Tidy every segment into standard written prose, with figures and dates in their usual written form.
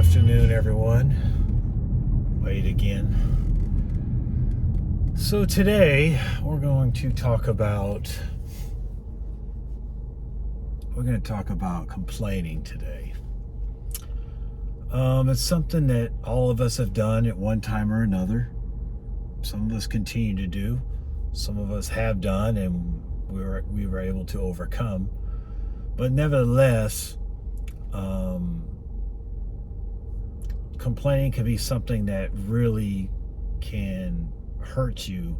afternoon, everyone. Wait again. So today we're going to talk about complaining today. It's something that all of us have done at one time or another. Some of us continue to do. Some of us have done, and we were able to overcome. But nevertheless, complaining can be something that really can hurt you,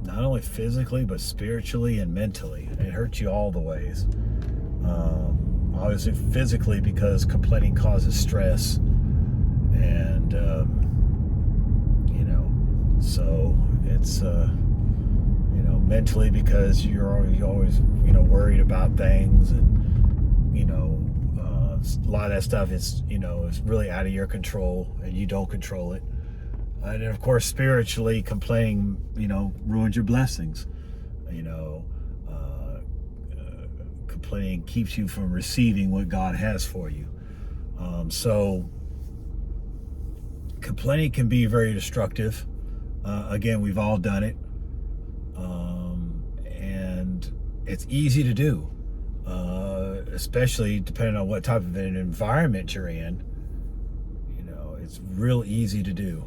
not only physically but spiritually and mentally. It hurts you all the ways. Obviously physically, because complaining causes stress, and so it's mentally, because you're always worried about things, and a lot of that stuff is really out of your control, and you don't control it. And of course, spiritually, complaining ruins your blessings. Complaining keeps you from receiving what God has for you. So complaining can be very destructive. Again, we've all done it, and it's easy to do, especially depending on what type of an environment you're in. It's real easy to do.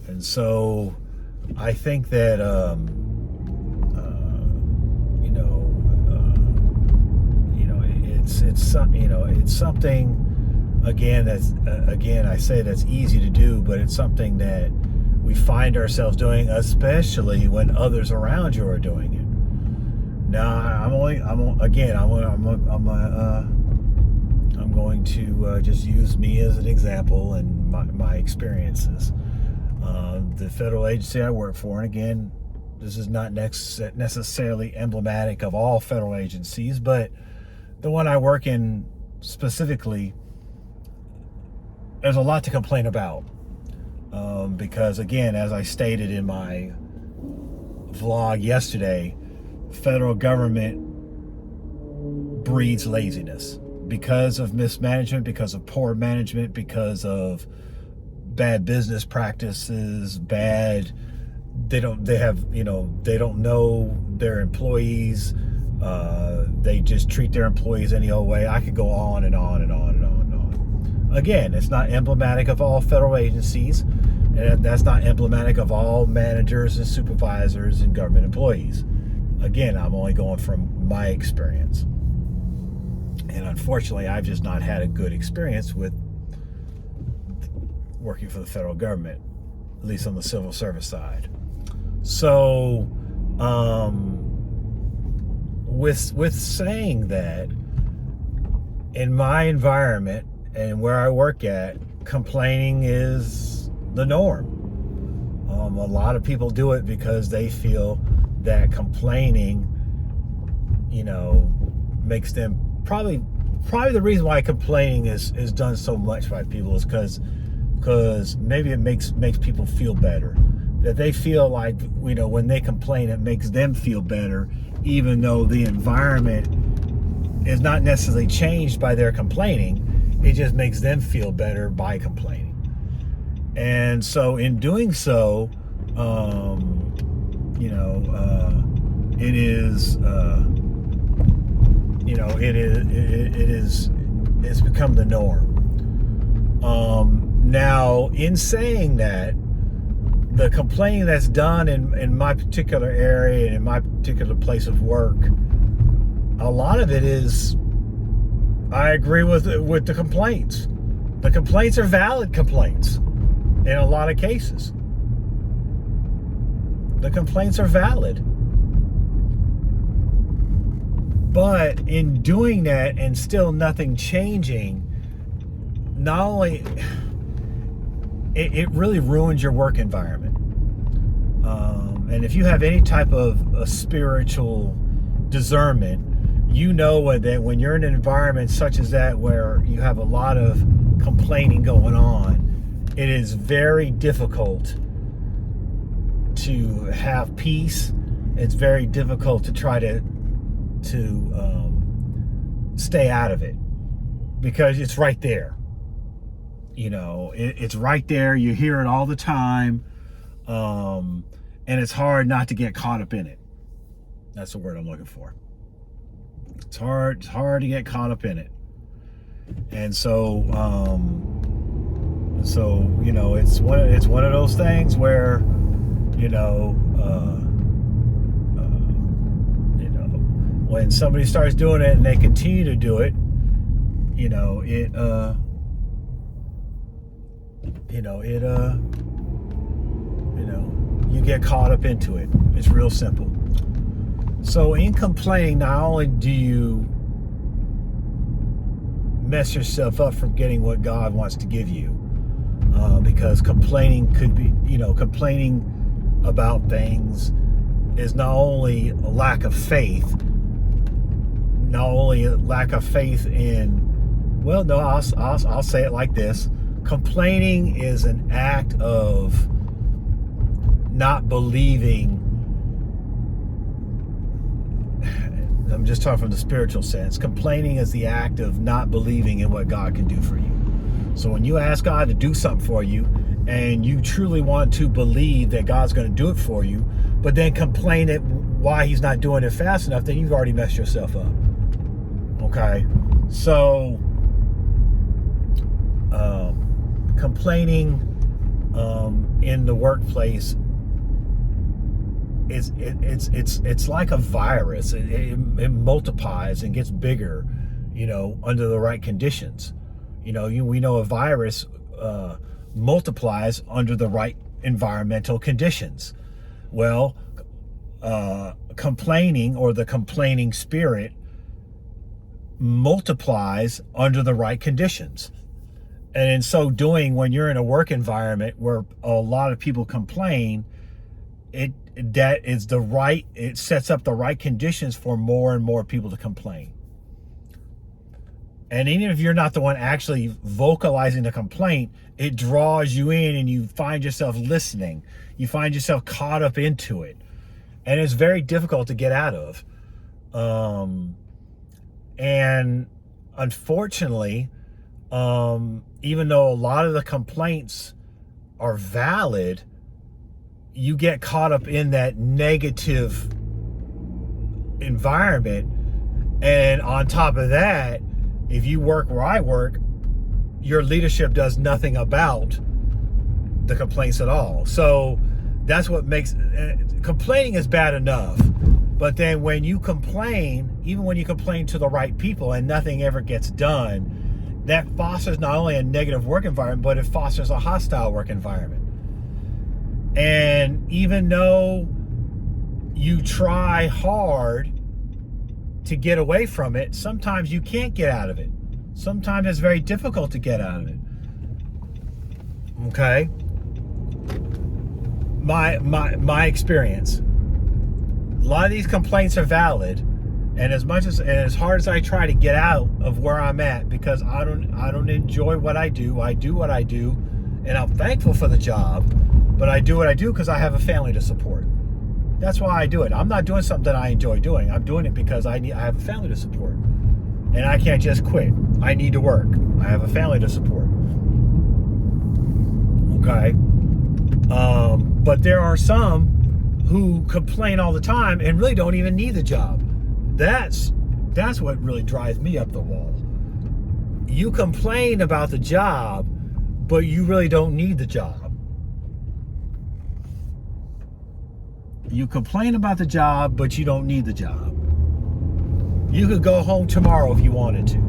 And so I think that it's something, again, that's I say that's easy to do, but it's something that we find ourselves doing, especially when others around you are doing it. Now, I'm going to just use me as an example and my experiences. The federal agency I work for, and again, this is not necessarily emblematic of all federal agencies, but the one I work in specifically, there's a lot to complain about. Because again, as I stated in my vlog yesterday, federal government breeds laziness because of mismanagement, because of poor management, because of bad business practices, they don't know their employees. They just treat their employees any old way. I could go on and on and on and on and on. Again, it's not emblematic of all federal agencies, and that's not emblematic of all managers and supervisors and government employees. Again, I'm only going from my experience. And unfortunately, I've just not had a good experience with working for the federal government, at least on the civil service side. So, with saying that, in my environment and where I work at, complaining is the norm. A lot of people do it because they feel that complaining, makes them probably the reason why complaining is done so much by people is because maybe it makes people feel better. That they feel like, when they complain, it makes them feel better, even though the environment is not necessarily changed by their complaining. It just makes them feel better by complaining. And so in doing so, it's become the norm. Now, in saying that, the complaining that's done in my particular area and in my particular place of work, a lot of it is, I agree with the complaints. The complaints are valid complaints in a lot of cases. The complaints are valid. But in doing that and still nothing changing, not only it really ruins your work environment. And if you have any type of a spiritual discernment, that when you're in an environment such as that, where you have a lot of complaining going on, it is very difficult to have peace. It's very difficult to try to stay out of it. because it's right there. It's right there. You hear it all the time. And it's hard not to get caught up in it. That's the word I'm looking for. It's hard to get caught up in it. And so it's one of those things where, when somebody starts doing it and they continue to do it, you get caught up into it. It's real simple. So in complaining, not only do you mess yourself up from getting what God wants to give you, because complaining could be, complaining about things is not only a lack of faith, I'll say it like this. Complaining is an act of not believing. I'm just talking from the spiritual sense. Complaining is the act of not believing in what God can do for you. So when you ask God to do something for you and you truly want to believe that God's going to do it for you, but then complain at why he's not doing it fast enough, then you've already messed yourself up. Okay? So complaining in the workplace it's like a virus. It multiplies and gets bigger, under the right conditions. We know a virus multiplies under the right environmental conditions. Well, complaining, or the complaining spirit, multiplies under the right conditions. And in so doing, when you're in a work environment where a lot of people complain, it sets up the right conditions for more and more people to complain. And even if you're not the one actually vocalizing the complaint, it draws you in and you find yourself listening. You find yourself caught up into it. And it's very difficult to get out of. And unfortunately, even though a lot of the complaints are valid, you get caught up in that negative environment. And on top of that, if you work where I work, your leadership does nothing about the complaints at all. So that's what makes complaining is bad enough. But then when you complain, even when you complain to the right people and nothing ever gets done, that fosters not only a negative work environment, but it fosters a hostile work environment. And even though you try hard to get away from it, sometimes you can't get out of it. Sometimes it's very difficult to get out of it. Okay? My experience. A lot of these complaints are valid, and as hard as I try to get out of where I'm at, because I don't enjoy what I do what I do, and I'm thankful for the job, but I do what I do because I have a family to support. That's why I do it. I'm not doing something that I enjoy doing. I'm doing it because I have a family to support, and I can't just quit. I need to work. I have a family to support. Okay, but there are some who complain all the time and really don't even need the job. That's what really drives me up the wall. You complain about the job, but you really don't need the job. You complain about the job, but you don't need the job. You could go home tomorrow if you wanted to.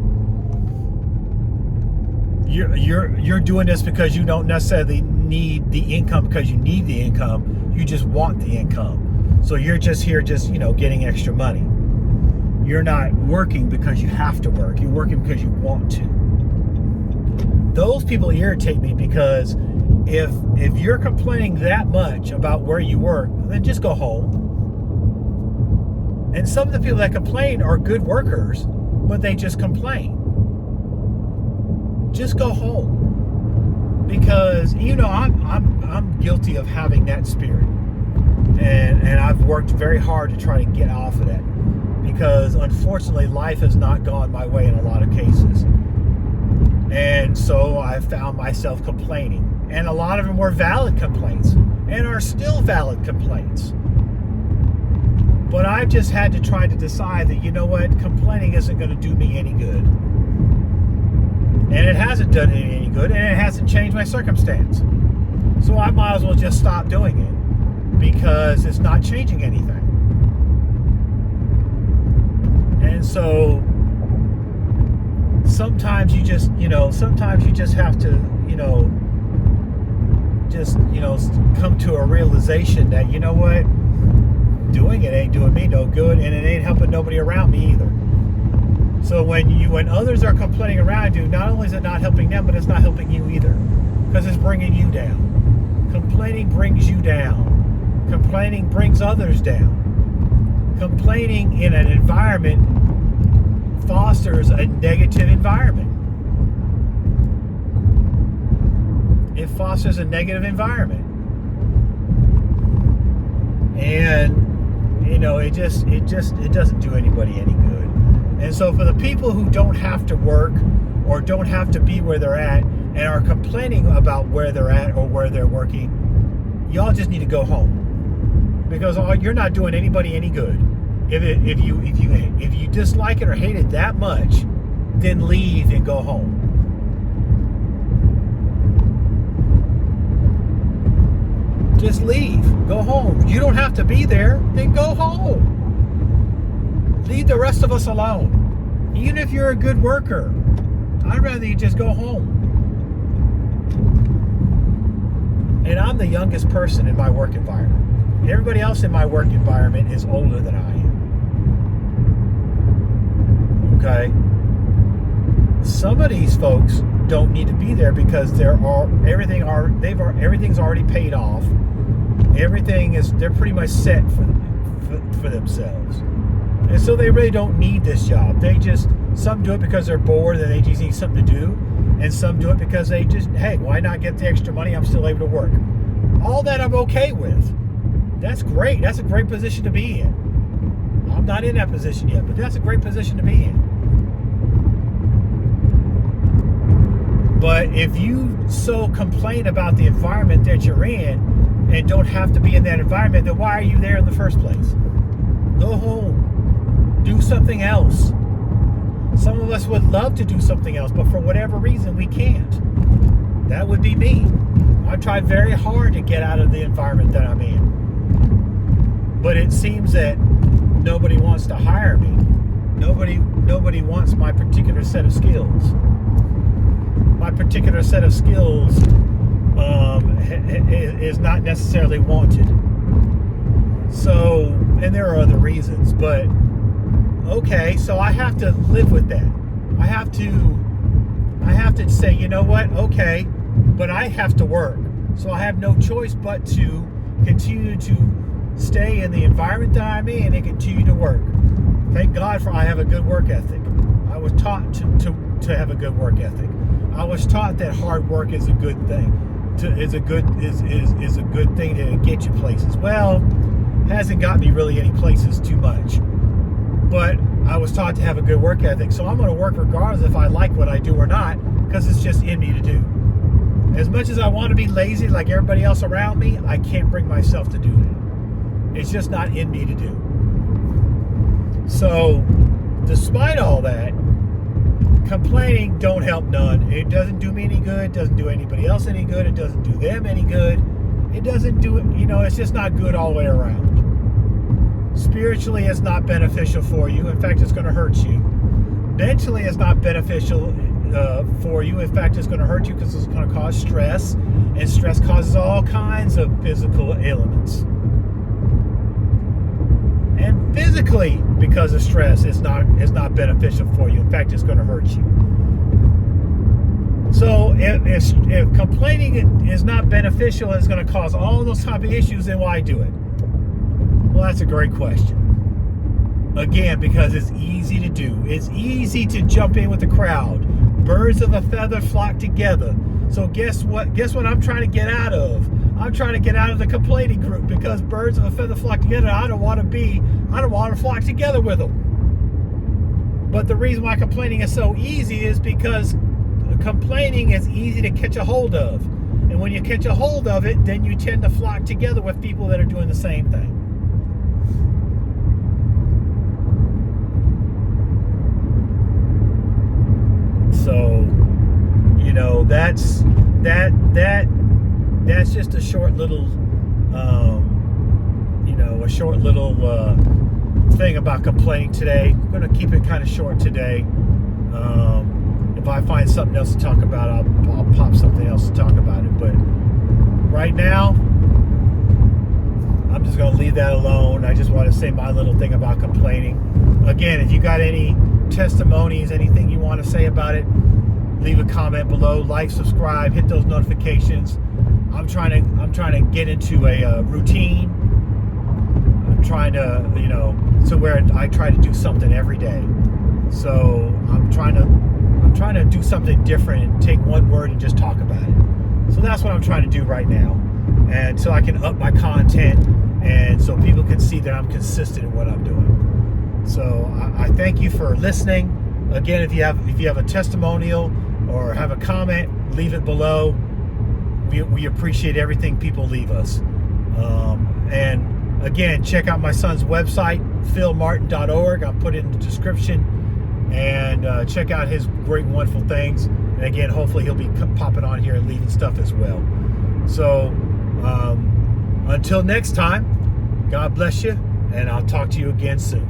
You're doing this because you don't necessarily need the income because you need the income. You just want the income. So you're just here getting extra money. You're not working because you have to work. You're working because you want to. Those people irritate me because if you're complaining that much about where you work, then just go home. And some of the people that complain are good workers, but they just complain. Just go home, because I'm guilty of having that spirit, and I've worked very hard to try to get off of that, because unfortunately life has not gone my way in a lot of cases. And so I found myself complaining. And a lot of them were valid complaints and are still valid complaints. But I've just had to try to decide that, you know what, complaining isn't going to do me any good. And it hasn't done me any good, and it hasn't changed my circumstance. So I might as well just stop doing it because it's not changing anything. And so sometimes you just have to, come to a realization that, you know what, doing it ain't doing me no good, and it ain't helping nobody around me either. So when others are complaining around you, not only is it not helping them, but it's not helping you either, because it's bringing you down. Complaining brings you down. Complaining brings others down. Complaining in an environment fosters a negative environment. It fosters a negative environment. And it doesn't do anybody any good. And so for the people who don't have to work or don't have to be where they're at and are complaining about where they're at or where they're working, y'all just need to go home, because you're not doing anybody any good. If you dislike it or hate it that much, then leave and go home. Just leave. Go home. You don't have to be there. Then go home. Leave the rest of us alone. Even if you're a good worker, I'd rather you just go home. And I'm the youngest person in my work environment. Everybody else in my work environment is older than I am. Okay? Some of these folks don't need to be there because everything's already paid off. They're pretty much set for themselves. And so they really don't need this job. Some do it because they're bored and they just need something to do. And some do it because hey, why not get the extra money? I'm still able to work. All that I'm okay with. That's great. That's a great position to be in. I'm not in that position yet, but that's a great position to be in. But if you so complain about the environment that you're in and don't have to be in that environment, then why are you there in the first place? Go home. Do something else. Some of us would love to do something else, but for whatever reason, we can't. That would be me. I tried very hard to get out of the environment that I'm in. But it seems that nobody wants to hire me. Nobody wants my particular set of skills. My particular set of skills is not necessarily wanted. So, and there are other reasons, but okay, so I have to live with that. I have to say, you know what? Okay, but I have to work. So I have no choice but to continue to stay in the environment that I'm in and continue to work. Thank God I have a good work ethic. I was taught to have a good work ethic. I was taught that hard work is a good thing. Is a good thing to get you places. Well, hasn't got me really any places too much. But I was taught to have a good work ethic, so I'm going to work regardless if I like what I do or not, because it's just in me to do. As much as I want to be lazy like everybody else around me, I can't bring myself to do it. It's just not in me to do. So, despite all that, complaining don't help none. It doesn't do me any good. It doesn't do anybody else any good. It doesn't do them any good. It doesn't do it, it's just not good all the way around. Spiritually, it's not beneficial for you. In fact, it's going to hurt you. Mentally, it's not beneficial for you. In fact, it's going to hurt you because it's going to cause stress. And stress causes all kinds of physical ailments. And physically, because of stress, it's not beneficial for you. In fact, it's going to hurt you. So if complaining is not beneficial and it's going to cause all those type of issues, then why do it? Well, that's a great question. Again, because it's easy to do. It's easy to jump in with the crowd. Birds of a feather flock together. So guess what? Guess what I'm trying to get out of? I'm trying to get out of the complaining group, because birds of a feather flock together. I don't want to flock together with them. But the reason why complaining is so easy is because complaining is easy to catch a hold of. And when you catch a hold of it, then you tend to flock together with people that are doing the same thing. So, you know, that's just a short little, you know, a short little thing about complaining today. We're going to keep it kind of short today. If I find something else to talk about, I'll pop something else to talk about it. But right now, I'm just going to leave that alone. I just want to say my little thing about complaining. Again, if you got any testimonies, anything you want to say about it, leave a comment below. Like, subscribe, hit those notifications. I'm trying to get into a routine. I'm trying to, you know, to where I try to do something every day. So I'm trying to do something different and take one word and just talk about it. So that's what I'm trying to do right now, and so I can up my content, and so people can see that I'm consistent in what I'm doing. So I thank you for listening. Again, if you have a testimonial or have a comment, leave it below. We appreciate everything people leave us. And again, check out my son's website, philmartin.org. I'll put it in the description. And check out his great, wonderful things. And again, hopefully he'll be popping on here and leaving stuff as well. So until next time, God bless you, and I'll talk to you again soon.